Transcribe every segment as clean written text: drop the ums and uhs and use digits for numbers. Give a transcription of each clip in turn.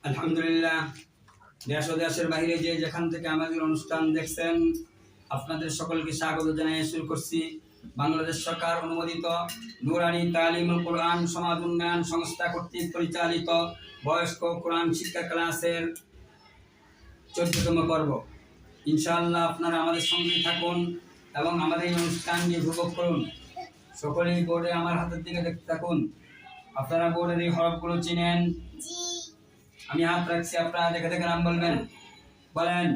আলহামদুলিল্লাহ, দেশ ও দেশের বাইরে যে যেখান থেকে আমাদের অনুষ্ঠান দেখছেন আপনাদের সকলকে স্বাগত জানিয়ে শুরু করছি বাংলাদেশ সরকার অনুমোদিত নুরানি তালিমুল কোরআন সমাজ উন্নয়ন সংস্থা কর্তৃক পরিচালিত বয়স্ক কোরআন শিক্ষা ক্লাসের 14তম পর্ব। ইনশাআল্লাহ আপনারা আমাদের সঙ্গেই থাকুন এবং আমাদের এই অনুষ্ঠানটি উপভোগ করুন। সকলেই বোর্ডে আমার হাতের দিকে দেখতে থাকুন। আপনারা বোর্ডের এই হরফগুলো চিনেন? আমি হাত রাখছি, আপনারা দেখে দেখে নাম বলবেন। বলেন।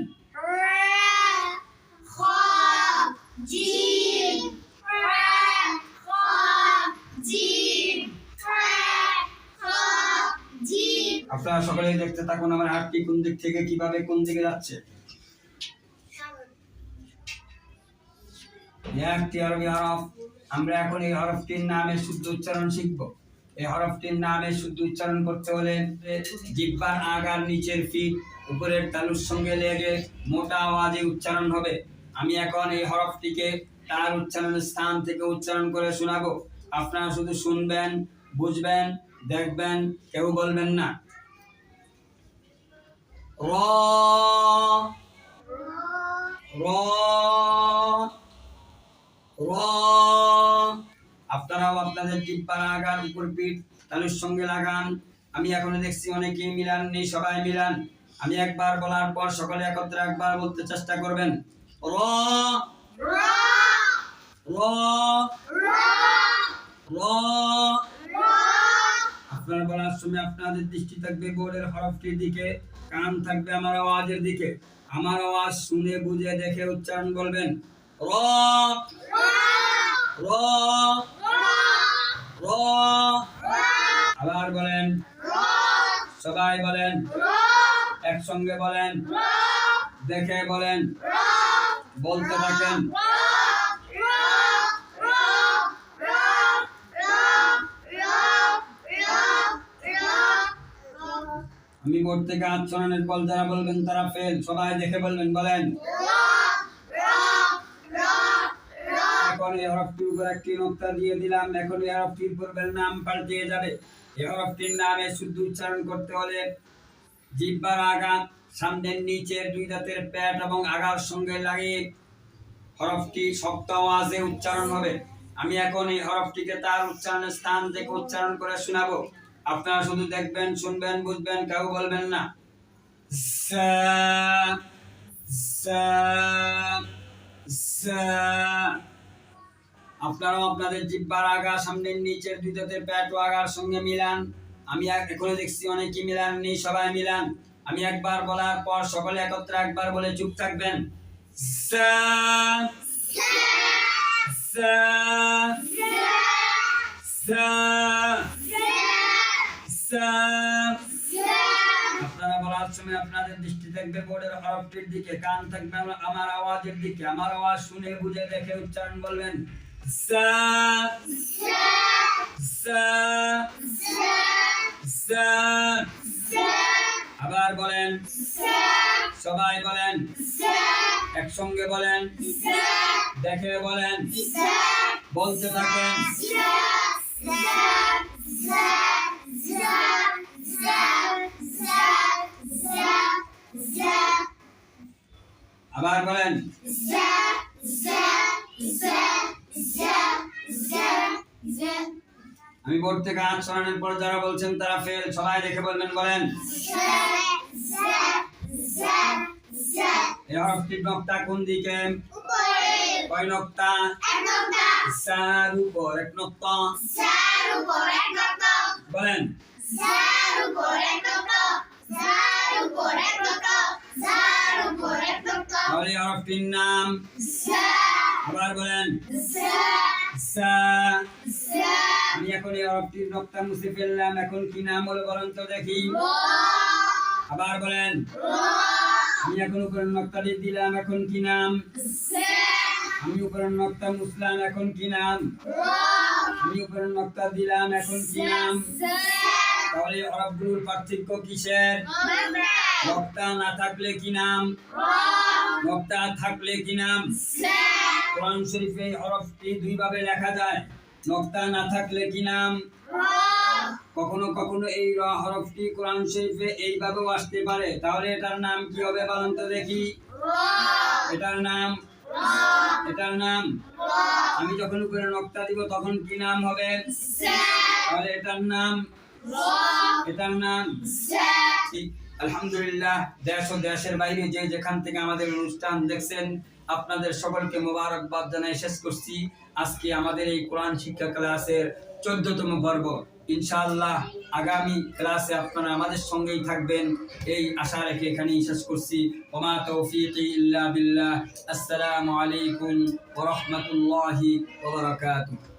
আপনারা সকলেই দেখতে থাকুন আমার হাতটি কোন দিক থেকে কিভাবে কোন দিকে যাচ্ছে। একটি আরবি হরফ। আমরা এখন এই হরফটির নামের শুদ্ধ উচ্চারণ শিখব। এই হরফটির নামের শুদ্ধ উচ্চারণ করতে হলে জিহ্বার আগার নিচের ফিট উপরের তালুর সঙ্গে লেগে মোটা আওয়াজে উচ্চারণ হবে। আমি এখন এই হরফটিকে তার উচ্চারণের স্থান থেকে উচ্চারণ করে শোনাবো। আপনারা শুধু শুনবেন, বুঝবেন, দেখবেন, কেউ বলবেন না। র র র। আপনারাও আপনাদের জিহ্বার আগার উপর পিঠ তালুর সঙ্গে লাগান। আমি এখন দেখছি অনেকেই মিলাননি, সবাই মিলান। আমি একবার বলার পর সকলে একত্রে একবার বলতে চেষ্টা করবেন। র র র। আপনারা বলার সময় আপনাদের দৃষ্টি থাকবে বোর্ডের হরফটির দিকে, কান থাকবে আমার আওয়াজের দিকে। আমার আওয়াজ শুনে বুঝে দেখে উচ্চারণ বলবেন। র র র। আবার বলেন, সবাই বলেন, একসঙ্গে বলেন, দেখে বলেন, বলতে থাকেন। আমি বোর্ড থেকে হাত সরানোর পর যারা বলবেন তারা ফেল। সবাই দেখে বলবেন। বলেন। এখন এই হরফটির উপর একটি নোক্তা দিয়ে দিলাম। এখন এই হরফটির পূর্বের নাম পাল্টে যাবে। এই হরফটির নামে শুদ্ধ উচ্চারণ করতে হলে জিহ্বার আগা সামনের নিচের দুই দাঁতের পেট এবং আগার সঙ্গে লাগিয়ে হরফটি শক্ত আওয়াজে উচ্চারণ হবে। আমি এখন এই হরফটিকে তার উচ্চারণের স্থান থেকে উচ্চারণ করে শোনাবো। আপনারা শুধু দেখবেন, শুনবেন, বুঝবেন, কেউ বলবেন না। সা সা সা। আপনারাও আপনাদের জিহ্বার আগা সামনের নিচের দুই দাঁতের পেট ও আগার সঙ্গে মিলান। আমি এখনো দেখছি অনেকেই মিলাননি, সবাই মিলান। আমি একবার বলার পর সকলে একত্রে একবার বলে চুপ থাকবেন। সা সা সা সা। আপনারা বলার সময় আপনাদের দৃষ্টি থাকবে বোর্ডের হরফটির দিকে, কান থাকবে আমার আওয়াজের দিকে। আমার আওয়াজ শুনে বুঝে দেখে উচ্চারণ বলবেন। সা সা সা। আবার বলেন, সবাই বলেন, একসঙ্গে বলেন, দেখে বলেন, বলতে থাকেন। আবার বলেন। আমি বোর্ড থেকে হাত সরানোর পর যারা বলছেন তারা ফেল। সবাই দেখে বলবেন। বলেন। এই হরফটির নক্তা কোন দিকে? কয় নক্তা? সার উপর এক নক্তা। বলেন। তাহলে হরফটির নাম। আবার বলেন। সা। আমি এখন এই হরফটির নক্তা মুছে ফেললাম। এখন কি নাম বলে বলেন তো দেখি। আবার বলেন। আমি এখন উপরের নক্তা দিয়ে দিলাম। এখন কি নাম? আমি উপরের নক্তা মুছলাম। এখন কি নাম? আমি উপরের নক্তা দিলাম। এখন কি নাম? তাহলে হরফগুলোর পার্থক্য কিসের? নক্তা না থাকলে কি নাম? নক্তা থাকলে কি নাম? কোরআন শরীফে হরফটি দুই ভাবে লেখা যায়। নক্তা না থাকলে কি নাম? কখনো কখনো এই র হরফটি কোরআন শরীফে এইভাবেও আসতে পারে, তাহলে এটার নাম কি হবে বলুন তো দেখি? এটার নাম আমি যখন উপরে নক্তা দিব তখন কি নাম হবে? তাহলে এটার নাম ঠিক। আলহামদুলিল্লাহ, দেশ ও দেশের বাইরে যে যেখান থেকে আমাদের অনুষ্ঠান দেখছেন, আপনাদের সকলকে মোবারকবাদ জানাই শেষ করছি। আজকে আমাদের এই কোরআন শিক্ষা ক্লাসের 14তম পর্ব। ইনশাআল্লাহ আগামী ক্লাসে আপনারা আমাদের সঙ্গেই থাকবেন এই আশা রেখে এখানেই শেষ করছি। ওমা তৌফিকি ইল্লা বিল্লাহ। আসসালামু আলাইকুম ওয়া রাহমাতুল্লাহি ওয়া বারাকাতুহু।